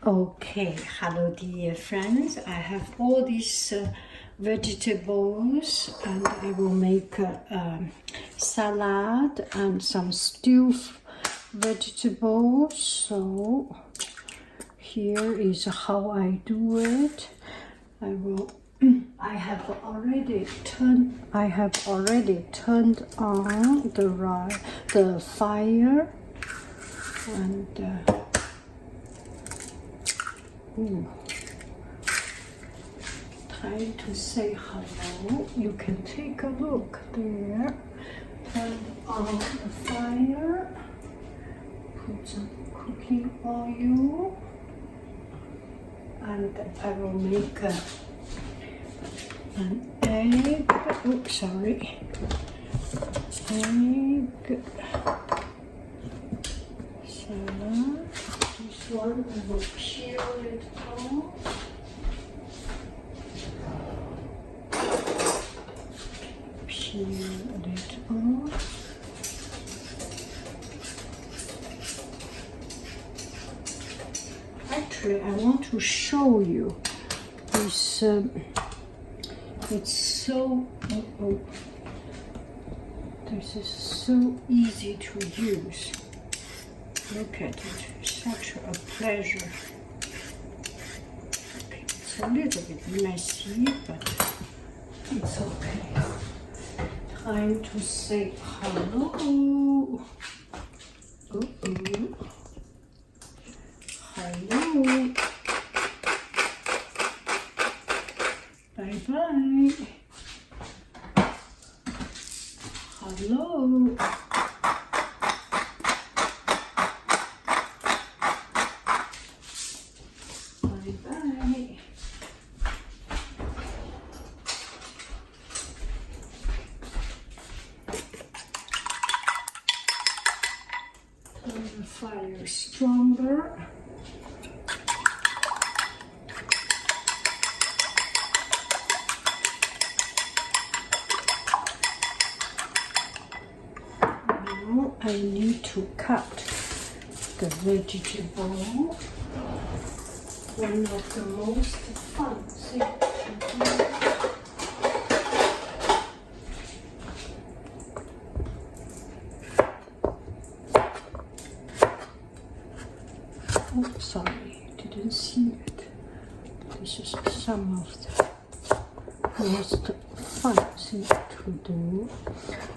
Okay, hello dear friends. I have all these vegetables and I will make a salad and some stewed vegetables. So here is how I do it. I have already turned on the fire and time to say hello. You can take a look there. Turn on the fire. Put some cooking oil. And I will make an egg. Oh, sorry. Egg. Salad. This one I will peel it off. Peel it off. Actually, I want to show you this. It's so. This is so easy to use. Look at it, such a pleasure. Okay, it's a little bit messy, but it's okay. Time to say hello. Hello. Bye bye. Hello. Bye-bye. Turn the fire stronger. Now I need to cut the vegetable. One of the most fun things to do. Oh, sorry, didn't see it. This is some of the most fun thing to do.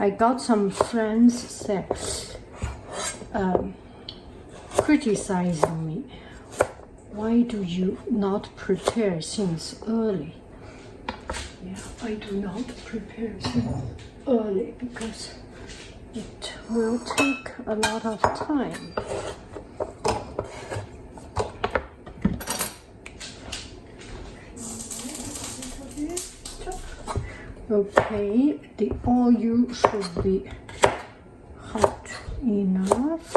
I got some friends criticizing me. Why do you not prepare things early? Yeah, I do not prepare things early because it will take a lot of time. Okay, the oil should be hot enough.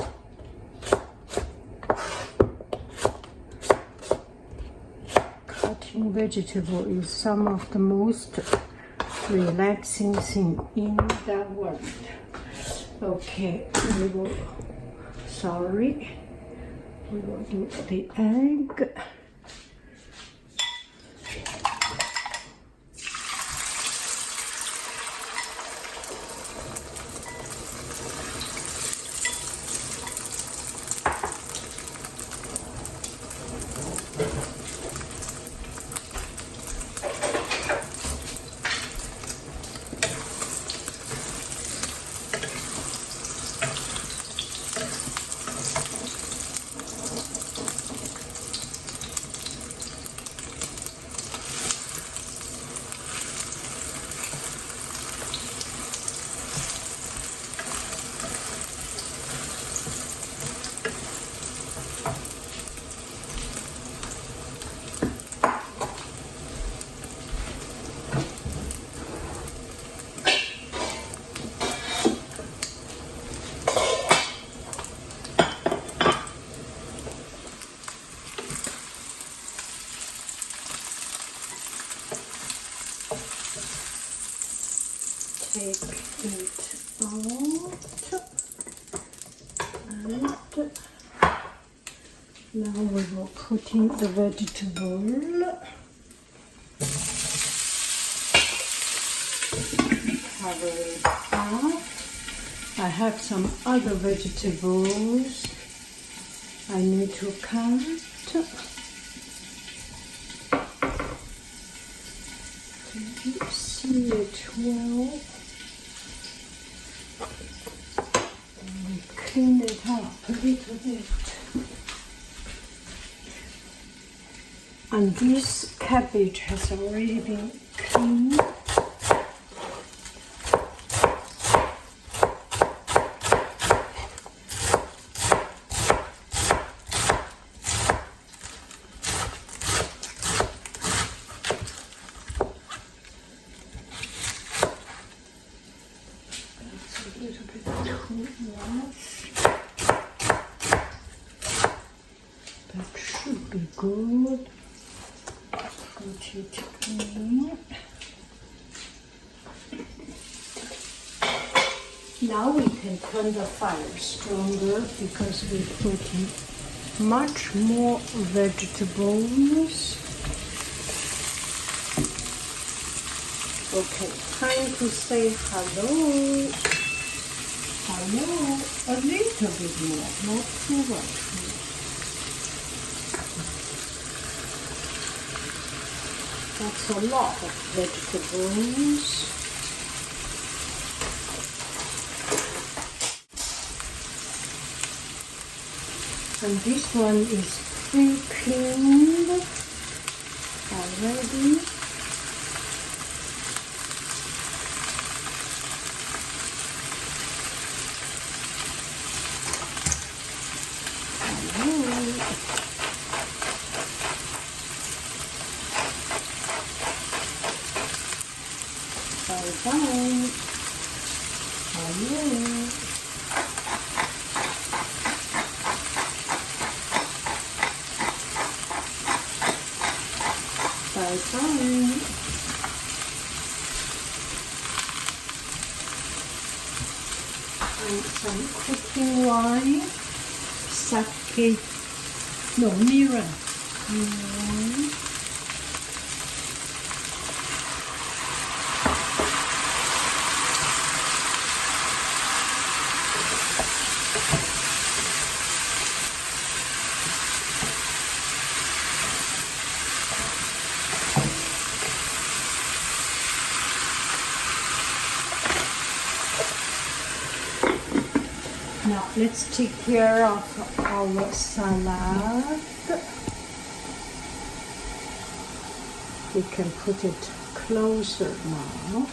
Cutting vegetable is some of the most relaxing thing in the world. Okay, we will do the egg. Take it out and Now we will put in the vegetable. Cover it up. I have some other vegetables I need to cut. Can you see it well? And we clean it up a little bit. And this cabbage has already been cleaned. That should be good. Put it in. Now we can turn the fire stronger because we put in much more vegetables. Okay, time to say hello. Hello, a little bit more, not too much more. That's a lot of vegetables. And this one is pre-cleaned already. Bye-bye. Hello. Bye-bye. And some cooking wine, sake, no, mirin. Now let's take care of our salad. We can put it closer now.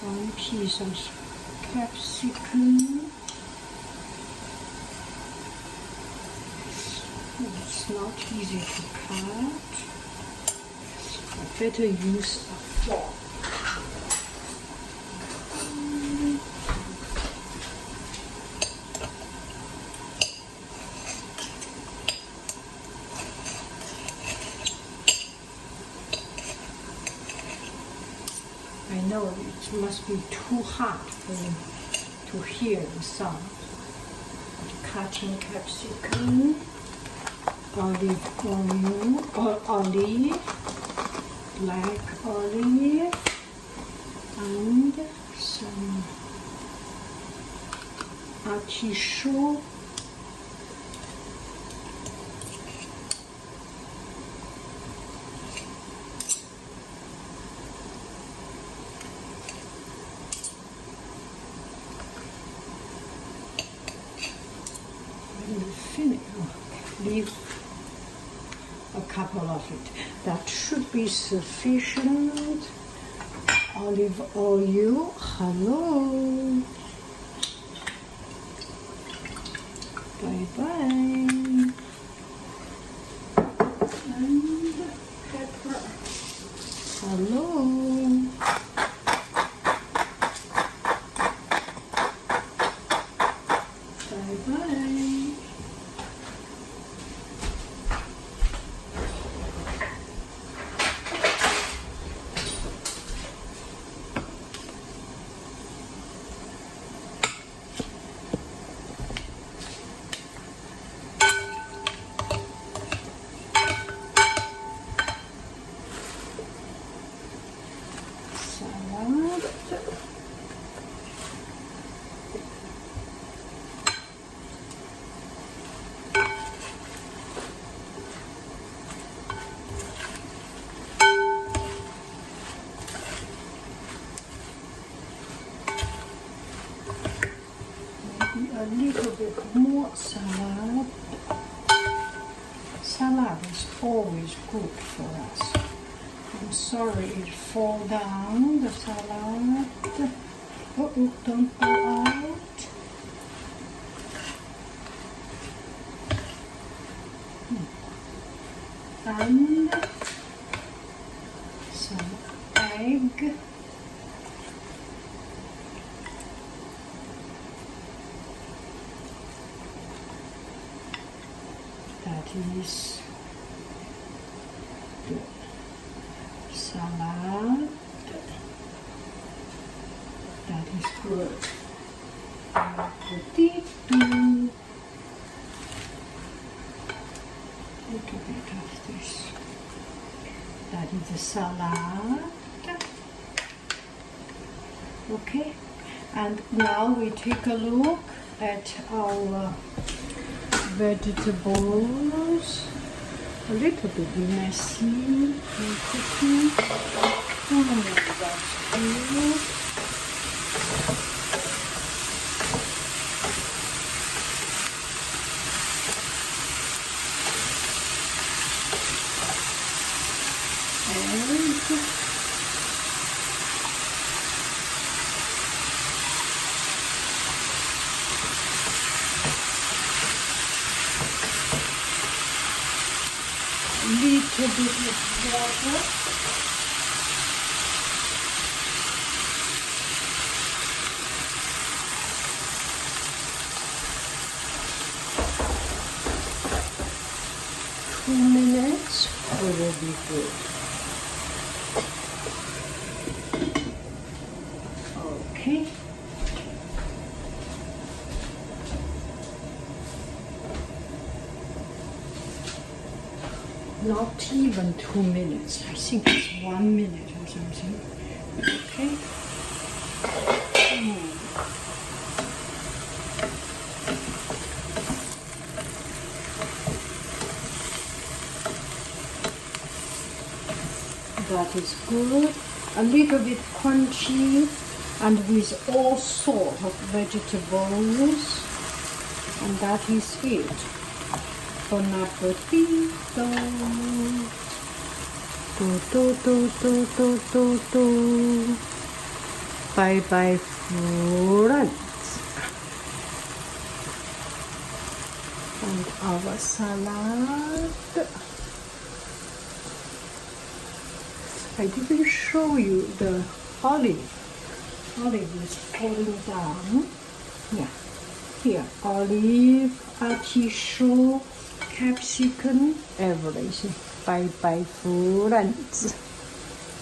One piece of capsicum. It's not easy to cut. I better use a fork. I know it must be too hot for you to hear the sound. Cutting capsicum. Olive oil or olive, black olive, and some artichoke. When you finish, leave a couple of it. That should be sufficient. Olive oil. Hello. Bye-bye. And pepper. Hello. Bye-bye. bit more salad. Salad is always good for us. I'm sorry it fall down, the salad. Oh, don't go out. And some egg. That is good. Salad. That is good. Little bit of this. That is the salad. Okay, and now we take a look at our vegetables. A little bit messy in cooking. That's good. Little bit of water. Two minutes will be good. Okay. Not even 2 minutes. I think it's 1 minute or something. Okay. That is good. A little bit crunchy and with all sorts of vegetables. And that is it. Bon appetito. Bye bye, friends. And our salad. I didn't show you the olive. Olive is falling down. Yeah. Here, olive, artichoke, capsicum, everything. Bye bye, friends.